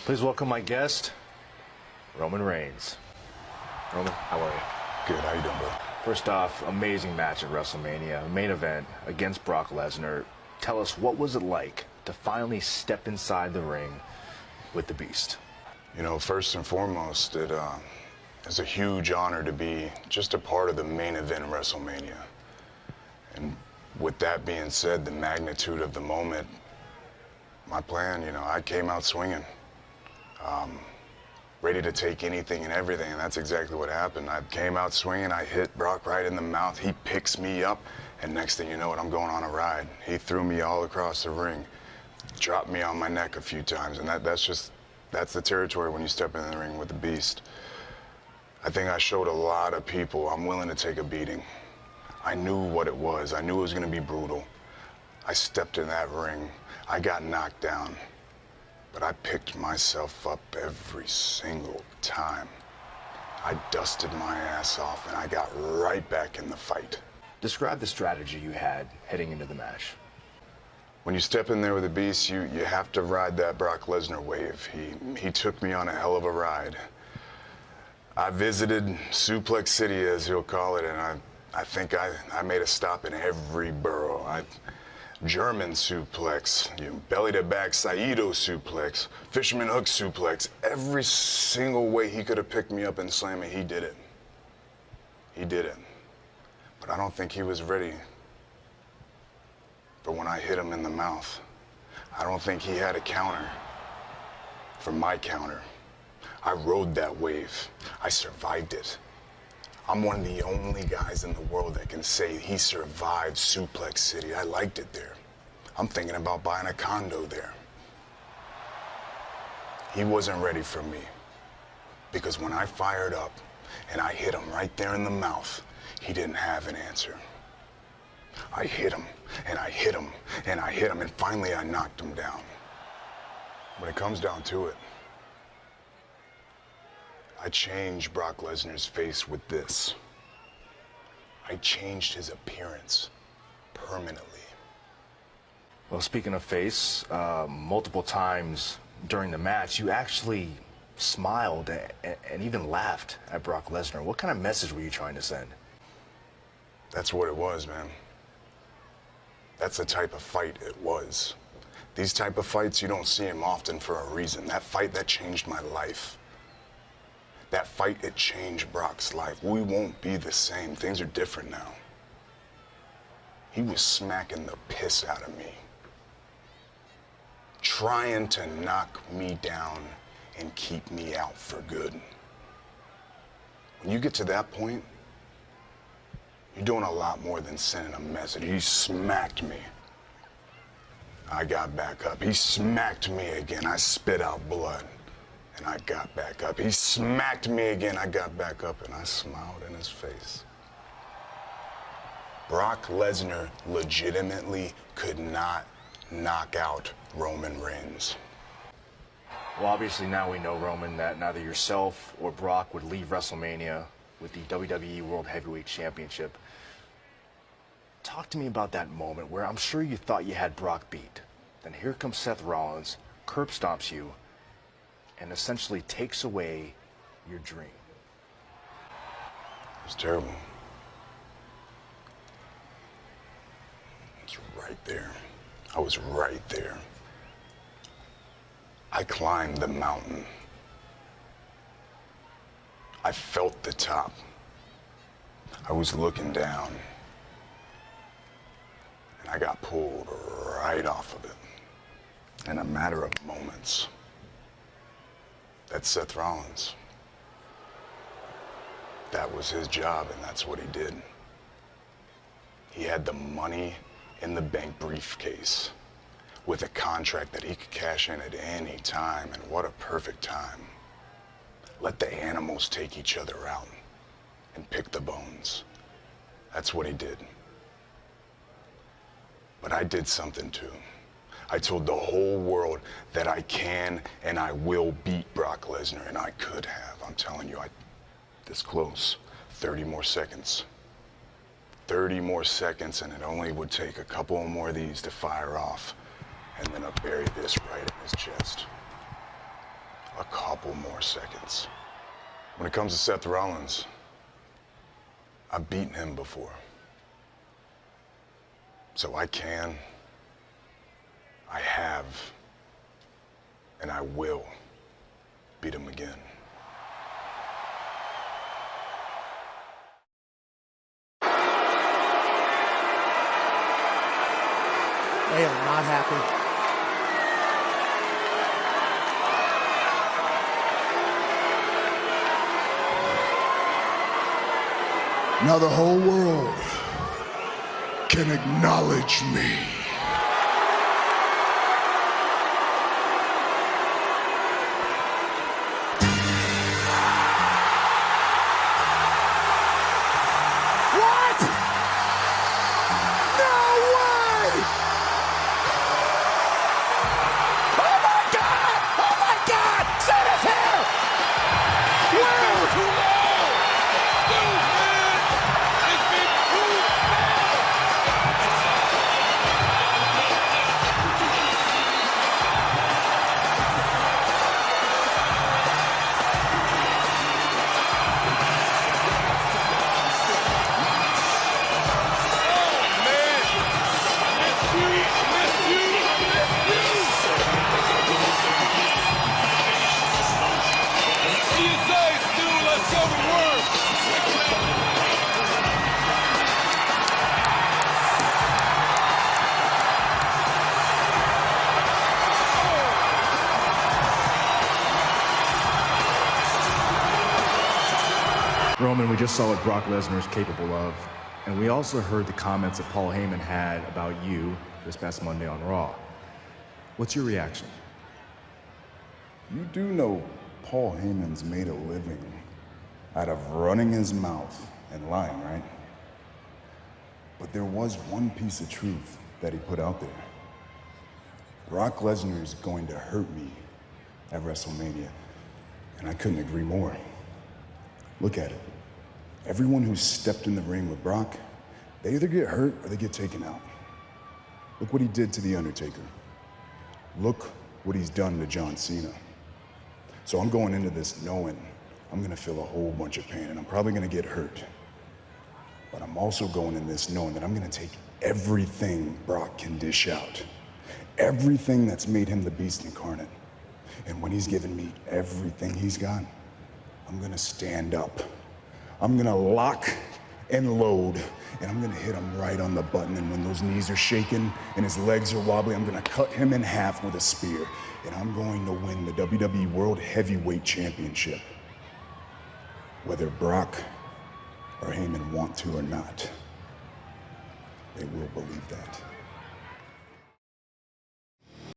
Please welcome my guest, Roman Reigns. Roman, how are you? Good, how you doing, bro? First off, amazing match at WrestleMania, main event against Brock Lesnar. Tell us, what was it like to finally step inside the ring with the Beast? You know, first and foremost, it's a huge honor to be just a part of the main event of WrestleMania. And with that being said, the magnitude of the moment, my plan, I came out swinging. Ready to take anything and everything, and that's exactly what happened. I came out swinging, I hit Brock right in the mouth, he picks me up, and next thing you know it, I'm going on a ride. He threw me all across the ring, dropped me on my neck a few times, and that's the territory when you step in the ring with the Beast. I think I showed a lot of people I'm willing to take a beating. I knew what it was. I knew it was going to be brutal. I stepped in that ring. I got knocked down. But I picked myself up every single time. I dusted my ass off and I got right back in the fight. Describe the strategy you had heading into the match. When you step in there with the Beast, you have to ride that Brock Lesnar wave. He took me on a hell of a ride. I visited Suplex City, as he'll call it, and I think I made a stop in every borough. German suplex, belly to back Saito suplex, fisherman hook suplex. Every single way he could have picked me up and slammed me, he did it. He did it. But I don't think he was ready for when I hit him in the mouth. I don't think he had a counter for my counter. I rode that wave. I survived it. I'm one of the only guys in the world that can say he survived Suplex City. I liked it there. I'm thinking about buying a condo there. He wasn't ready for me. Because when I fired up and I hit him right there in the mouth, he didn't have an answer. I hit him and I hit him and I hit him, and finally I knocked him down. When it comes down to it, I changed Brock Lesnar's face with this. I changed his appearance permanently. Well, speaking of face, multiple times during the match, you actually smiled and even laughed at Brock Lesnar. What kind of message were you trying to send? That's what it was, man. That's the type of fight it was. These type of fights, you don't see them often for a reason. That fight, that changed my life. That fight, it changed Brock's life. We won't be the same. Things are different now. He was smacking the piss out of me, trying to knock me down and keep me out for good. When you get to that point, you're doing a lot more than sending a message. He smacked me. I got back up. He smacked me again. I spit out blood. And I got back up. He smacked me again. I got back up and I smiled in his face. Brock Lesnar legitimately could not knock out Roman Reigns. Well, obviously now we know, Roman, that neither yourself or Brock would leave WrestleMania with the WWE World Heavyweight Championship. Talk to me about that moment where I'm sure you thought you had Brock beat. Then here comes Seth Rollins, curb stomps you, and essentially takes away your dream. It was terrible. It was right there. I was right there. I climbed the mountain. I felt the top. I was looking down. And I got pulled right off of it in a matter of moments. That's Seth Rollins. That was his job, and that's what he did. He had the money in the bank briefcase with a contract that he could cash in at any time, and what a perfect time. Let the animals take each other out and pick the bones. That's what he did. But I did something too. I told the whole world that I can and I will beat Brock Lesnar, and I could have. I'm telling you, this close. 30 more seconds. 30 more seconds, and it only would take a couple more of these to fire off, and then I'll bury this right in his chest. a couple more seconds. When it comes to Seth Rollins, I've beaten him before. So I can, I have, and I will beat him again. They are not happy. Now the whole world can acknowledge me. What? No way! Oh my God! Oh my God! Send us here! Wow! Too long! Stupid! It's been too long! Roman, we just saw what Brock Lesnar is capable of, and we also heard the comments that Paul Heyman had about you this past Monday on Raw. What's your reaction? You do know Paul Heyman's made a living out of running his mouth and lying, right? But there was one piece of truth that he put out there. Brock Lesnar is going to hurt me at WrestleMania, and I couldn't agree more. Look at it. Everyone who's stepped in the ring with Brock, they either get hurt or they get taken out. Look what he did to The Undertaker. Look what he's done to John Cena. So I'm going into this knowing I'm gonna feel a whole bunch of pain and I'm probably gonna get hurt. But I'm also going in this knowing that I'm gonna take everything Brock can dish out. Everything that's made him the beast incarnate. And when he's given me everything he's got, I'm gonna stand up. I'm gonna lock and load, and I'm gonna hit him right on the button. And when those knees are shaking and his legs are wobbly, I'm gonna cut him in half with a spear. And I'm going to win the WWE World Heavyweight Championship. Whether Brock or Heyman want to or not, they will believe that.